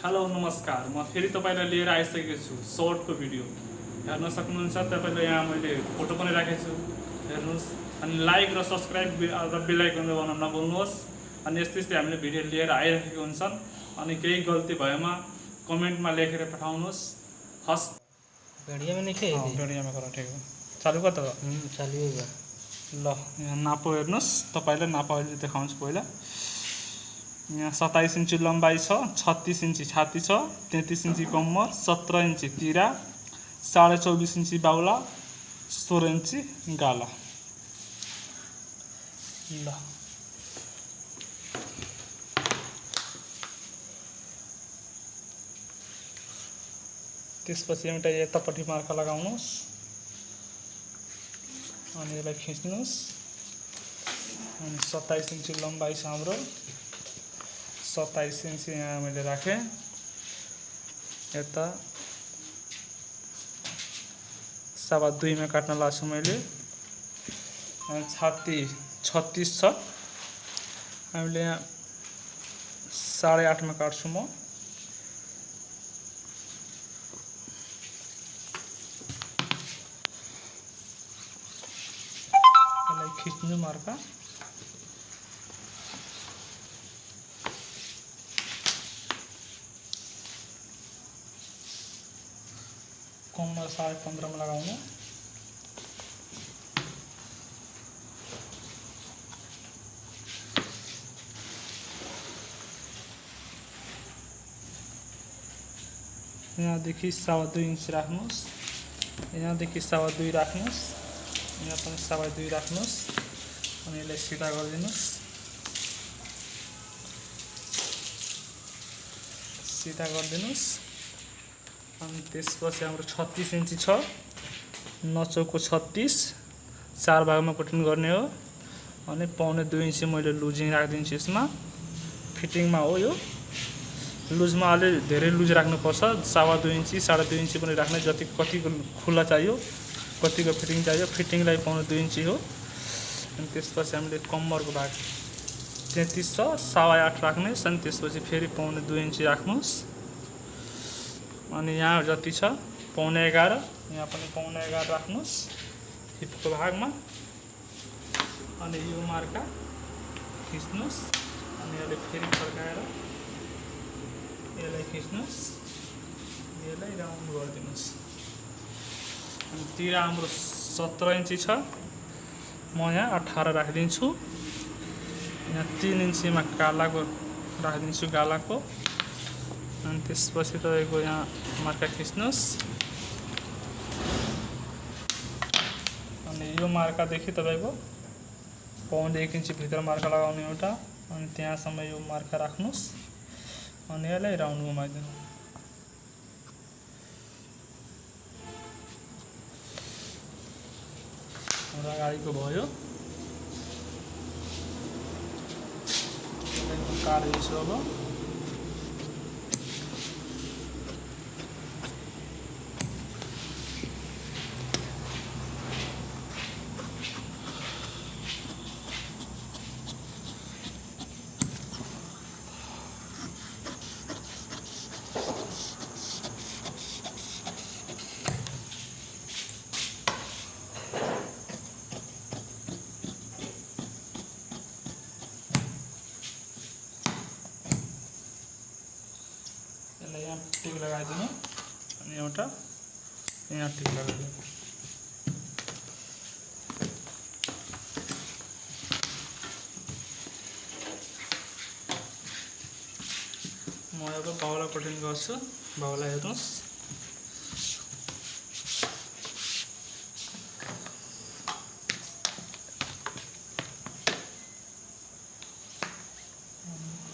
Hello नमस्कार, म फेरि तपाईलाई लिएर आइसकेको छु सर्टको भिडियो हेर्न सक्नुहुन्छ। तपाईले यहाँ मैले फोटो पनि राखेको छु, हेर्नुस्। अनि लाइक र सब्स्क्राइब र बेल आइकन दबाउन नभुल्नुहोस्। अनि यस्तै यस्तै हामीले भिडियो लिएर आइरहेको हुन्छन्। अनि केही गल्ती भएमा कमेन्टमा लेखेर पठाउनुहोस्। हस्, बढ़िया में नहीं खे भिडियोमा गरा ठिक हो। चालु गर त। चालू होगा। ल, यहाँ नापो हेर्नुस्। तपाईलाई नापो अहिले देखाउँछु पहिला। यहाँ 27 इन्ची लम्बाई छ, 36 इन्ची छाती छ, 33 इन्ची कम्मर, 17 इन्ची तिरा, 24.5 इन्ची बाउला, 16 इन्ची गाला। ल, त्यसपछि एउटा यतापट्टि मार्का लगाउनुहोस् अनि यसलाई खिच्नुस्। अनि 27 इन्ची लम्बाई छ हाम्रो, 27 इन्ची यहाँ मैले राखेँ। यता 2.25 में काट्न लाग्छु मैले। छाती 36 छ, हामीले यहाँ 8.5 में काट्छु म। यसलाई खिच्नु मार्का। कम्मर 15.5 में लगाउनु। यहाँदेखि 2.25 इन्च राख्नुस्, यहाँदेखि 2.25 राख्नुस्, यहाँ पनि 2.25 राख्नुस्। अनि यसलाई सिधा गरिदिनुस्, सिधा गरिदिनुस्। अनि त्यसपछि हाम्रो 36 इन्ची छ, 9 चौको 36, 4 भागमा कटिङ गर्ने हो। अनि 1.25 इन्ची मैले लुजिङ राखिदिन्छु यसमा। फिटिङमा हो यो, लुजमा अलि धेरै लुज राख्नुपर्छ। 2.25 इन्ची 2.5 इन्ची पनि राख्ने, जति कतिको खुला चाहियो, कतिको फिटिङ चाहियो। फिटिङलाई 1.25 इन्ची हो। अनि त्यसपछि हामीले कम्मरको भाग 33 छ, 8.5 राख्ने। अनि त्यसपछि फेरि 1.25 इन्ची राख्नुहोस्। अनि यहाँ जति छ 11.25, यहाँ पनि 11.25 राख्नुहोस् हिपको भागमा। अनि यो मार्का खिच्नुहोस्। अनि यसले फेरि फर्काएर यसलाई खिच्नुहोस्, यसलाई राउन्ड गरिदिनुहोस्। अनि तिरा हाम्रो 17 इन्ची छ, म यहाँ 18 राखिदिन्छु। यहाँ 3 इन्चीमा गालाको राखिदिन्छु, गालाको। अनि त्यसपछि तपाईँको यहाँ मार्का खिच्नुहोस्। अनि यो मार्कादेखि तपाईँको 1.25 इन्ची भित्र मार्का लगाउने एउटा। अनि त्यहाँसम्म यो मार्का राख्नुहोस्। अनि यसलाई राउन्ड घुमाइदिनु। हाम्रो अगाडिको भयो। काट्दैछु अब। यहाँ टिक लगाइदिनु। अनि एउटा यहाँ टिक लगाइदिनु। म अब बाउला कटिङ गर्छु। बाउला हेर्नुहोस्।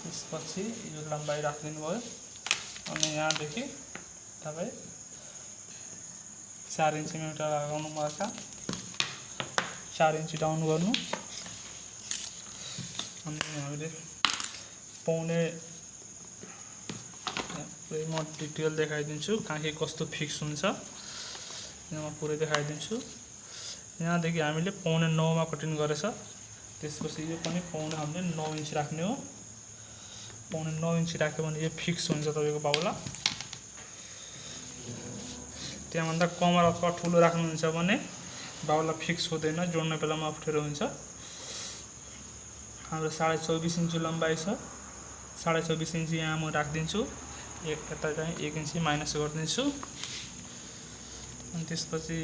त्यसपछि यो लम्बाइ राखिदिनु भयो। अनि यहाँदेखि तपाईँ 4 इन्चीमा एउटा लगाउनु मार्का, 4 इन्ची डाउन गर्नु। अनि हामीले पुरै म डिटेल देखाइदिन्छु, कहाँ के कस्तो फिक्स हुन्छ यहाँ म पुरै देखाइदिन्छु। यहाँदेखि हामीले 9.25 मा कटिङ गरेछ। त्यसपछि यो पनि हामीले 9 इन्च राख्ने हो। 9.5 राख्यो भने यो फिक्स हुन्छ तपाईँको बाहुला। त्यहाँभन्दा कम अथवा ठुलो राख्नुहुन्छ भने बाहुला फिक्स हुँदैन, जोड्ने बेलामा अप्ठ्यारो हुन्छ। हाम्रो 24.5 इन्च लम्बाइ छ, 24.5 इन्च यहाँ म राखिदिन्छु, यता चाहिँ 1 इन्च माइनस गरिदिन्छु। अनि त्यसपछि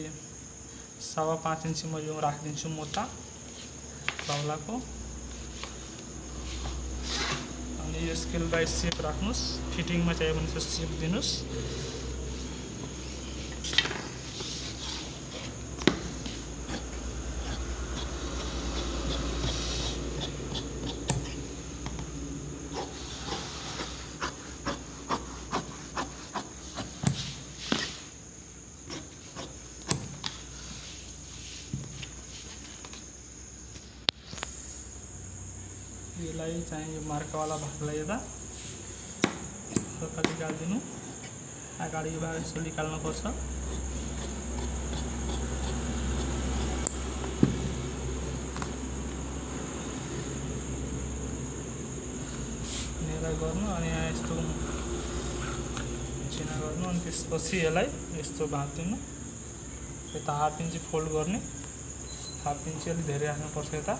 5.25 इन्च म यो राखिदिन्छु मोटा बाहुलाको। अनि यो स्केल बाई सेप राख्नुहोस्, फिटिङमा चाहियो भने चाहिँ सेप दिनुहोस्। यसलाई चाहिँ यो मार्कावाला भागलाई यता सफा निकालिदिनु, अगाडि यो भाग यसो निकाल्नुपर्छ। यसलाई गर्नु अनि यहाँ यस्तो चिना गर्नु, अनि त्यसपछि यसलाई यस्तो भाँचिदिनु, यता 1/2 इन्च फोल्ड गर्ने, 1/2 इन्च अलिक धेरै राख्नुपर्छ यता।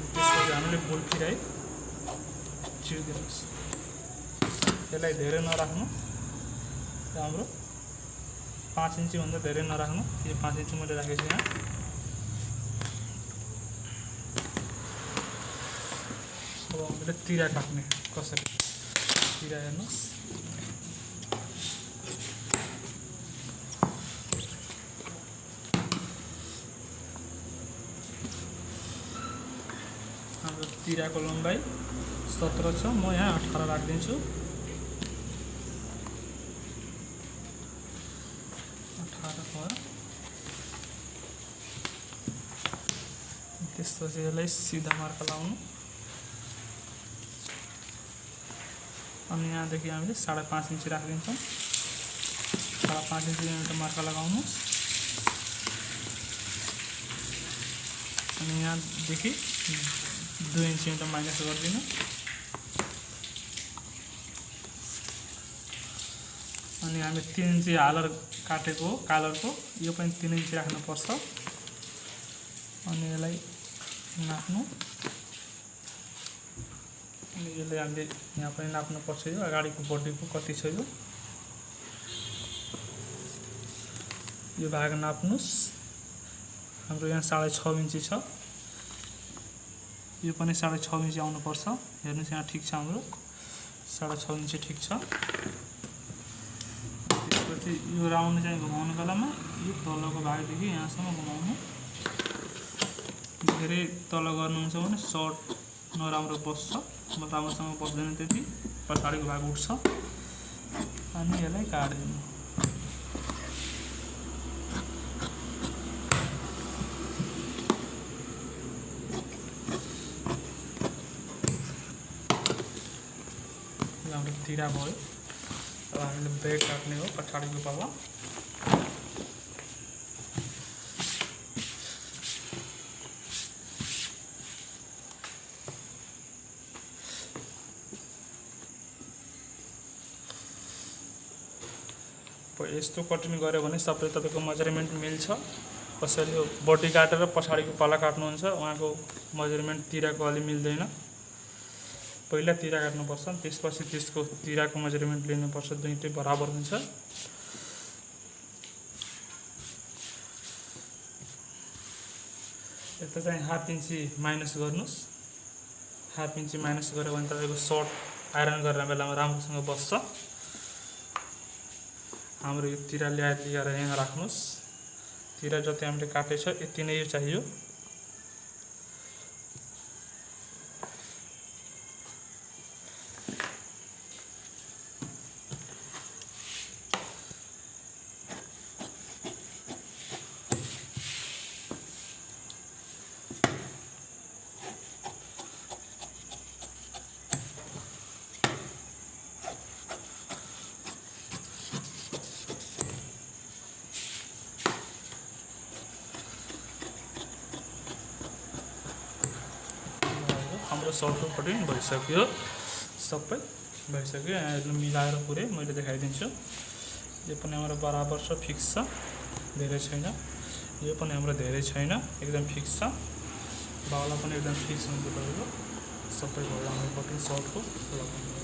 त्यसपछि हामीले गोल फिराइ चिर्दिनुहोस्, यसलाई धेरै नराख्नु, हाम्रो 5 इन्च भन्दा धेरै नराख्नु। यो 5 इन्च मैले राखेको छु यहाँ। अब हामीले तिरा काट्ने कसरी, तिरा हेर्नुहोस्। हाम्रो तिराको लम्बाइ 17 छ, म यहाँ 18 राखिदिन्छु। 18 भयो। त्यसपछि यसलाई सिधा मार्का लाउनु, अनि यहाँदेखि हामीले 5.5 इन्च राखिदिन्छौँ। 5.5 इन्च एउटा मार्का लगाउनुहोस्, अनि यहाँदेखि 2 इन्च एउटा माइनस गरिदिनु। अनि हामी 3 इन्च हालर काटेको हो कालरको, यो पनि 3 इन्च राख्नुपर्छ। अनि यसलाई नाप्नु, अनि यसलाई हामीले यहाँ पनि नाप्नुपर्छ, यो अगाडिको बडीको कति छ यो भाग नाप्नुहोस्। हाम्रो यहाँ 6.5 इन्च छ, यो पनि 6.5 इन्च आउनुपर्छ। हेर्नुहोस् यहाँ ठिक छ, हाम्रो 6.5 इन्च ठिक छ। त्यसपछि यो राउन्ड चाहिँ घुमाउनु बेलामा यो तलको भागदेखि यहाँसम्म घुमाउनु। धेरै तल गर्नुहुन्छ भने सर्ट नराम्रो बस्छ, राम्रोसँग बस्दैन, त्यति पछाडिको भाग उठ्छ। अनि यसलाई काट्दिनु। हाम्रो तिरा भयो। अब हामीले ब्याक काट्ने हो, पछाडिको पाला। यस्तो कटिङ गर्यो भने सबै तपाईँको मेजरमेन्ट मिल्छ। कसैले यो बडी काटेर पछाडिको पाला काट्नुहुन्छ, उहाँको मेजरमेन्ट तिराको अलि मिल्दैन। पहिला तिरा काट्नुपर्छ, त्यसपछि त्यसको तिराको मेजरमेन्ट लिनुपर्छ, दुईटै बराबर हुन्छ। यता चाहिँ 1/2 इन्च माइनस गर्नुहोस्। 1/2 इन्च माइनस गर्यो भने तपाईँको सर्ट आइरन गर्ने बेलामा राम्रोसँग बस्छ। हाम्रो यो तिरा लिएर यहाँ राख्नुहोस्। तिरा जति हामीले काटेछ यति नै यो चाहियो। हाम्रो सर्टको कटिङ भइसक्यो। सबै भइसक्यो। यहाँ हेर्नु मिलाएर पुरै मैले देखाइदिन्छु। यो पनि हाम्रो बराबर छ, फिक्स छ, धेरै छैन। यो पनि हाम्रो धेरै छैन, एकदम फिक्स छ। बाउला पनि एकदम फिक्स हुन्छ तपाईँको। सबै भयो हाम्रो कटिङ सर्टको लगाउनु।